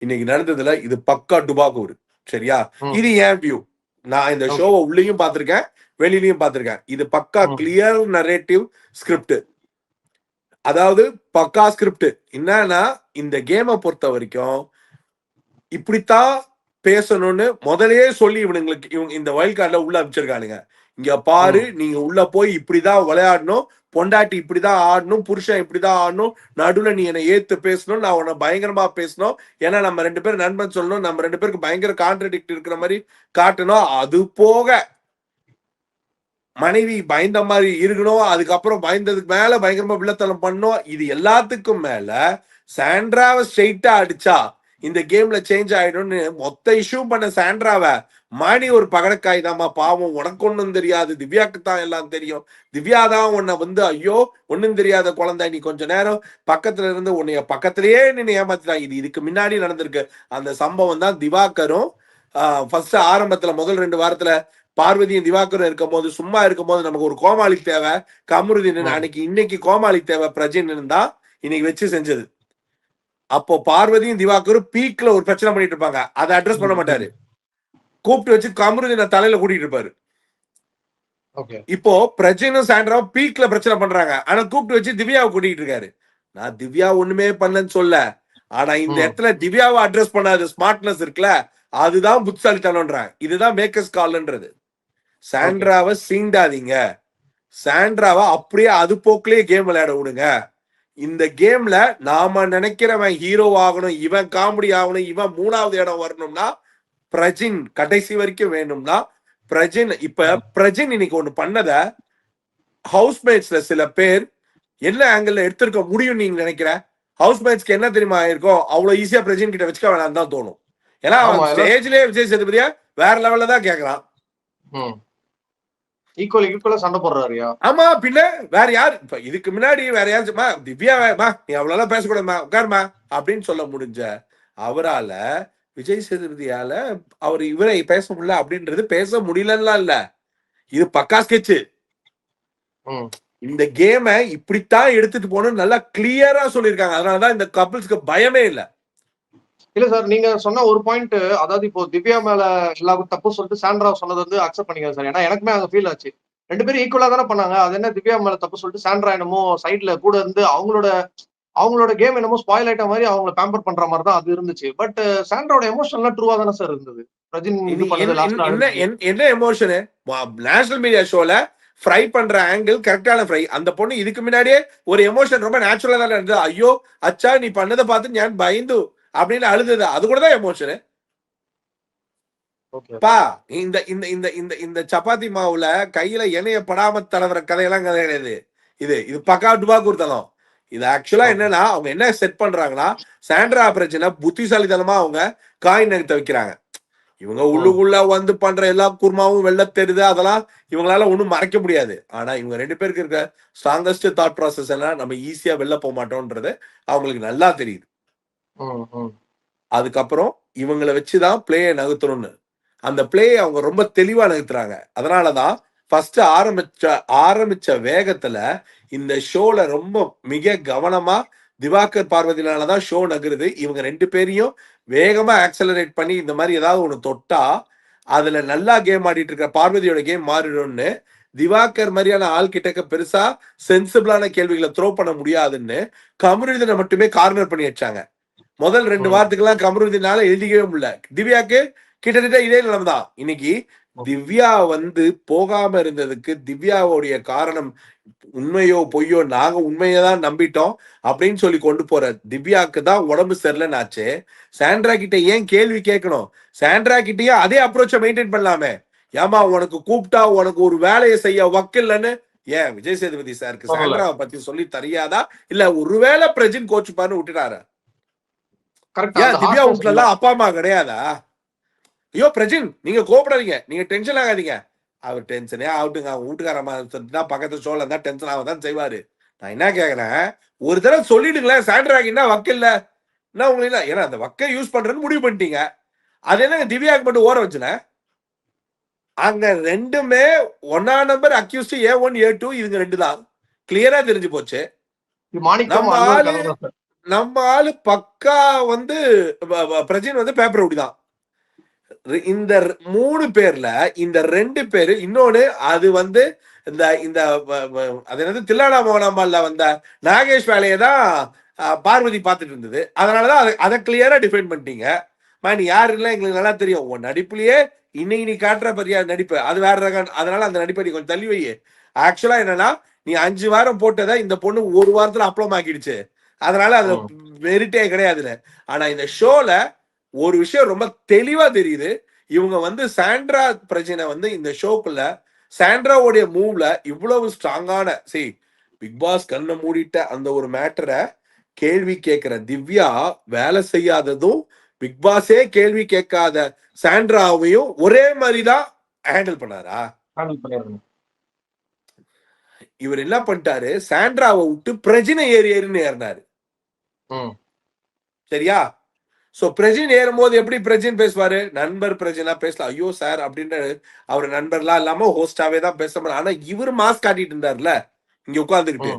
இன்னைக்கு நடந்ததுல இது பக்கா டுபாகூர். சரியா? இது ஏன் வியூ. நான் இந்த Okay. ஷோவை உள்ளேயும் பார்த்திருக்கேன், வெளியிலயும் பார்த்திருக்கேன். இது பக்கா கிளியர் நரேட்டிவ் ஸ்கிரிப்ட். அதாவது பக்கா ஸ்கிரிப்ட். என்னன்னா இந்த கேமை பொறுத்த வரைக்கும் இப்படித்தான் பேசணும்னு முதல்லயே சொல்லி இவனுங்களுக்கு இவங்க இந்த வைல்ட் கார்டுல உள்ள அமைச்சிருக்கானுங்க. இங்க பாரு, நீங்க உள்ள போய் இப்படிதான் விளையாடணும், பொண்டாட்டி இப்படிதான் ஆடணும், புருஷன் இப்படிதான் ஆடணும், நடுவுல நீ என்னை ஏத்து பேசணும், நான் உன்னை பயங்கரமா பேசணும், ஏன்னா நம்ம 2 பேரும் நண்பன் சொல்லணும், நம்ம 2 பேருக்கு பயங்கர கான்ட்ரடிக்ட் இருக்கிற மாதிரி காட்டணும். அது போக மனைவி பயந்த மாதிரி இருக்கணும், அதுக்கப்புறம் பயந்ததுக்கு மேல பயங்கரமா வில்லத்தனம் பண்ணணும். இது எல்லாத்துக்கும் மேல சாண்ட்ராவை ஸ்ட்ரெயிட்டா அடிச்சா இந்த கேம்ல சேஞ்ச் ஆயிடும்னு மொத்த இஷ்யூ பண்ண சாண்ட்ராவை மாணி ஒரு பகடக்காய் தாமா, பாவம், உனக்கு ஒண்ணும் தெரியாது, திவ்யாக்கு தான் எல்லாம் தெரியும், திவ்யா தான் உன்னை வந்து ஐயோ ஒண்ணும் தெரியாத குழந்தை, நீ கொஞ்ச நேரம் பக்கத்துல இருந்து உன்னைய பக்கத்திலேயே நின்று ஏமாத்திட்டான். இதுக்கு முன்னாடி நடந்திருக்கு அந்த சம்பவம் தான். திவாகரும் ஃபர்ஸ்ட் ஆரம்பத்துல முதல் 2 வாரத்துல பார்வதியும் திவாகரும் இருக்கும் போது, சும்மா இருக்கும் போது நமக்கு ஒரு கோமாளி தேவை, கமருதீன் அன்னைக்கு இன்னைக்கு கோமாளி தேவை பிரஜின்னு தான் இன்னைக்கு வச்சு செஞ்சது. அப்போ பார்வதியும் திவாகரும் பீக்ல ஒரு பிரச்சனை பண்ணிட்டு இருப்பாங்க, அதை அட்ரஸ் பண்ண மாட்டாரு, கூப்பிட்டு வச்சு கமருதீனை தலையில கூட்டிட்டு இருப்பாரு. இப்போ பிரஜினும் சாண்ட்ராவும் பீக்ல பிரச்சனை பண்றாங்க, ஆனா கூப்பிட்டு வச்சு திவ்யாவை கூட்டிட்டு இருக்காரு. நான் திவ்யா ஒண்ணுமே பண்ணலன்னு சொல்ல, ஆனா இந்த இடத்துல திவ்யாவை அட்ரஸ் பண்ணாத ஸ்மார்ட்னஸ் இருக்குல்ல, அதுதான் புத்திசாலித்தனம்ன்றாங்க. இதுதான் மேக்கர்ஸ் கால்ன்றது. சாண்ட்ராவை சீண்டாதீங்க, சாண்ட்ராவை அப்படியே அது போக்குலயே கேம் விளையாட விடுங்க. இந்த கேம்ல நாம நினைக்கிறவன் ஹீரோ ஆகணும், இவன் காமெடி ஆகணும், இவன் 3வது இடம் வரணும்னா பிரஜின் கடைசி வரைக்கும் வேணும்னா பிரஜின். இப்ப பிரஜின் இன்னைக்கு ஒண்ணு பண்ணத ஹவுஸ்மேட்ஸ்ல சில பேர் என்ன ஆங்கிள் எடுத்திருக்க முடியும் நீங்க நினைக்கிற? ஹவுஸ்மேட்ஸ்க்கு என்ன தெரியுமா ஆயிருக்கும், அவ்வளவு ஈஸியா பிரஜின் கிட்ட வச்சுக்க வேணாம் தான் தோணும். ஏன்னா அவன் ஸ்டேஜ்லயே விஜய் சேதுபதியா வேற லெவல்ல தான் கேக்குறான். ஈக்குவலா சண்டை போடுறாருயா. ஆமா, பின்ன வேற யார்? இப்ப இதுக்கு முன்னாடி வேற யாருமா, திவ்யா நீ அவ்வளவு பேசக்கூடாதுமா, உட்காருமா அப்படின்னு சொல்ல முடிஞ்ச அவரால விஜய் சேதுபதியால அவர் இவரை பேச முடியல அப்படின்றது பேச முடியலன்னா இல்ல, இது பக்கா ஸ்கெட்ச். இந்த கேமை இப்படித்தான் எடுத்துட்டு போகணும் நல்லா கிளியரா சொல்லியிருக்காங்க. அதனாலதான் இந்த கப்பிள்ஸ்க்கு பயமே இல்ல. இல்ல சார், நீங்க சொன்ன ஒரு பாயிண்ட், அதாவது இப்போ திவ்யா மேல எல்லாருக்கும் தப்பு சொல்லிட்டு சாண்ட்ரா சொன்னது வந்து அக்செப்ட் பண்ணிக்கிறேன் சார். ஏன்னா எனக்குமே அங்க ஃபீல் ஆச்சு, 2 பேரும் ஈக்குவலா தானே பண்ணாங்க. அது என்ன திவ்யா மேல தப்பு சொல்லிட்டு சாண்ட்ரா என்னமோ சைட்ல கூட இருந்து அவங்களோட கேம் என்னமோ ஸ்பாயில் ஆயிட்ட மாதிரி அவங்களை பேம்பர் பண்ற மாதிரி தான் அது இருந்துச்சு. பட் சாண்ட்ராவோட எமோஷன்லாம் ட்ரூவா தானே சார் இருந்தது. பிரஜின் இது பண்ணது என்ன எமோஷனு? நேஷனல் மீடியா ஷோல ஃப்ரை பண்ற ஆங்கிள் கரெக்டான ஃப்ரை. அந்த பொண்ணு இதுக்கு முன்னாடியே ஒரு எமோஷன் ரொம்ப நேச்சுரலா தானே இருந்தது. ஐயோ அச்சா நீ பண்ணதை பார்த்து ஞான் பயந்து அப்படின்னு அழுதுது, அது கூட தான் எமோஷனு. பா இந்த இந்த இந்த இந்த இந்த சப்பாத்தி மாவுல கையில எண்ணெய படாம தடவுற கதையெல்லாம் கதை கிடையாது. இது இது பக்கா டுபாகூர் தனம். இது ஆக்சுவலா என்னன்னா அவங்க என்ன செட் பண்றாங்கன்னா, சாண்ட்ரா பிரச்சனை புத்திசாலித்தனமா அவங்க காயின் நகர்த்த வைக்கிறாங்க. இவங்க உள்ளுக்குள்ள வந்து பண்ற எல்லா குருமாவும் வெள்ள தெரியுது, அதெல்லாம் இவங்களால ஒண்ணும் மறைக்க முடியாது. ஆனா இவங்க 2 பேருக்கு இருக்க ஸ்ட்ராங்கஸ்ட் தாட் ப்ராசஸ் எல்லாம் நம்ம ஈஸியா வெளில போக மாட்டோம்ன்றது அவங்களுக்கு நல்லா தெரியுது. அதுக்கப்புறம் இவங்களை வச்சுதான் பிளேயை நகர்த்தணும்னு அந்த பிளேயை அவங்க ரொம்ப தெளிவா நகர்த்துறாங்க. அதனாலதான் ஃபர்ஸ்ட் ஆரம்பிச்ச வேகத்துல இந்த ஷோல ரொம்ப மிக கவனமா திவாகர் பார்வதினாலதான் ஷோ நகருது. இவங்க 2 பேரையும் வேகமா ஆக்சலரேட் பண்ணி இந்த மாதிரி ஏதாவது ஒண்ணு தொட்டா அதுல நல்லா கேம் ஆடிட்டு இருக்க பார்வதியோட கேம் மாறிடும்னு திவாகர் மாதிரியான ஆள் கிட்டக்க பெருசா சென்சிபிளான கேள்விகளை த்ரோ பண்ண முடியாதுன்னு கமருதீனை மட்டுமே கார்னர் பண்ணி வச்சாங்க. முதல் 2 வாரத்துக்கெல்லாம் கமருதீனால எழுதிக்கவே முடியல. திவ்யாக்கு கிட்டத்தட்ட இதே நிலைமை தான். இன்னைக்கு திவ்யா வந்து போகாம இருந்ததுக்கு திவ்யாவுடைய காரணம் உண்மையோ பொய்யோ நாங்க உண்மையதான் நம்பிட்டோம் அப்படின்னு சொல்லி கொண்டு போற திவ்யாக்கு தான் உடம்பு சரியில்லைன்னு ஆச்சு. சாண்ட்ரா கிட்ட ஏன் கேள்வி கேட்கணும்? சாண்ட்ரா கிட்டயே அதே அப்ரோச்சை மெயின்டைன் பண்ணலாமே. ஏமா உனக்கு கூப்பிட்டா உனக்கு ஒரு வேலையை செய்ய வக்கில்லன்னு ஏன் விஜய் சேதுபதி சாருக்கு சாண்ட்ராவை பத்தி சொல்லி தெரியாதா? இல்ல ஒருவேளை பிரஜின் கோச்சு பாருன்னு விட்டுட்டாரு. திவ்யா வீட்டுல எல்லாம் அப்பா அம்மா கிடையாதா? ஐயோ பிரஜின் நீங்க கோபப்படாதீங்க, நீங்க டென்ஷன் ஆகாதீங்க. அவர் டென்ஷனே ஆகட்டுங்க, அவங்க வீட்டுக்காரமா பக்கத்து ஷோல இருந்தா டென்ஷன் ஆகதான் செய்வாரு. நான் என்ன கேக்குறேன், ஒரு தடவை சொல்லிடுங்களேன் சாண்ட்ராக்கு என்ன வக்கில்ல என்ன உங்களுக்கு, ஏன்னா அந்த வக்கை யூஸ் பண்றதுன்னு முடிவு பண்ணிட்டீங்க. அது என்னங்க திவ்யாக்கு மட்டும் ஓர வச்சுன? அங்க 2மே 1ஆம் நம்பர் அக்யூஸ்ட் A1 A2 இதுங்க 2 தான். கிளியரா தெரிஞ்சு போச்சு. நம்ம ஆளு நம்ம ஆளு பக்கா வந்து பிரஜின் வந்து பேப்பர் அப்படிதான். இந்த 3 பேர்ல இந்த 2 பேரு, இன்னொன்னு அது வந்து இந்த இந்த அது என்னது தில்லானா மோகனாம்பால்ல வந்த நாகேஷ் வேலையை தான் பார்வதி பார்த்துட்டு இருந்தது. அதனாலதான் அதை கிளியரா டிஃபைன் பண்ணிட்டீங்க. நீ யாரு இல்ல எங்களுக்கு நல்லா தெரியும். உன் நடிப்புலயே இன்னைக்கு நீ காட்டுற பெரிய நடிப்பு அது வேற ரகம். அதனால அந்த நடிப்பை நீ கொஞ்சம் தள்ளி வை. ஆக்சுவலா என்னன்னா, நீ 5 வாரம் போட்டதை இந்த பொண்ணு ஒரு வாரத்துல அப்ளோம் ஆக்கிடுச்சு. அதனால அது மெரிட்டே கிடையாதுல. ஆனா இந்த ஷோல ஒரு விஷயம் ரொம்ப தெளிவா தெரியுது. இவங்க வந்து சாண்ட்ரா பிரச்சனை வந்து இந்த ஷோக்குள்ள சாண்ட்ராவுடைய மூவ்ல இவ்வளவு ஸ்ட்ராங்கான பிக் பாஸ் கண்ணை மூடிட்ட அந்த ஒரு மேட்டரை கேள்வி கேட்கிற திவ்யா வேலை செய்யாததும், பிக் பாஸே கேள்வி கேட்காத சாண்ட்ராவையும் ஒரே மாதிரிதான் ஹேண்டில் பண்ணாரா? இவர் என்ன பண்ணிட்டாரு, சாண்ட்ராவை விட்டு பிரஜினை ஏறின்னு ஏறினாரு. சரியா? சோ பிரஜின் ஏறும்போது எப்படி பிரஜின் பேசுவாரு, நண்பர் பிரஜினா பேசலாம். ஐயோ சார் அப்படின்ற அவர் நண்பர்லாம் இல்லாம ஹோஸ்டாவே தான் பேச. ஆனா இவர் மாஸ்க் காட்டிட்டு இருந்தார்ல இங்க உட்கார்ந்துக்கிட்டு,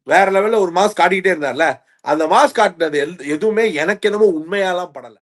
வேற லெவல்ல ஒரு மாஸ்க் காட்டிக்கிட்டே இருந்தார்ல. அந்த மாஸ்க் காட்டினது எதுவுமே எனக்கு என்னமோ உண்மையாலாம் படல.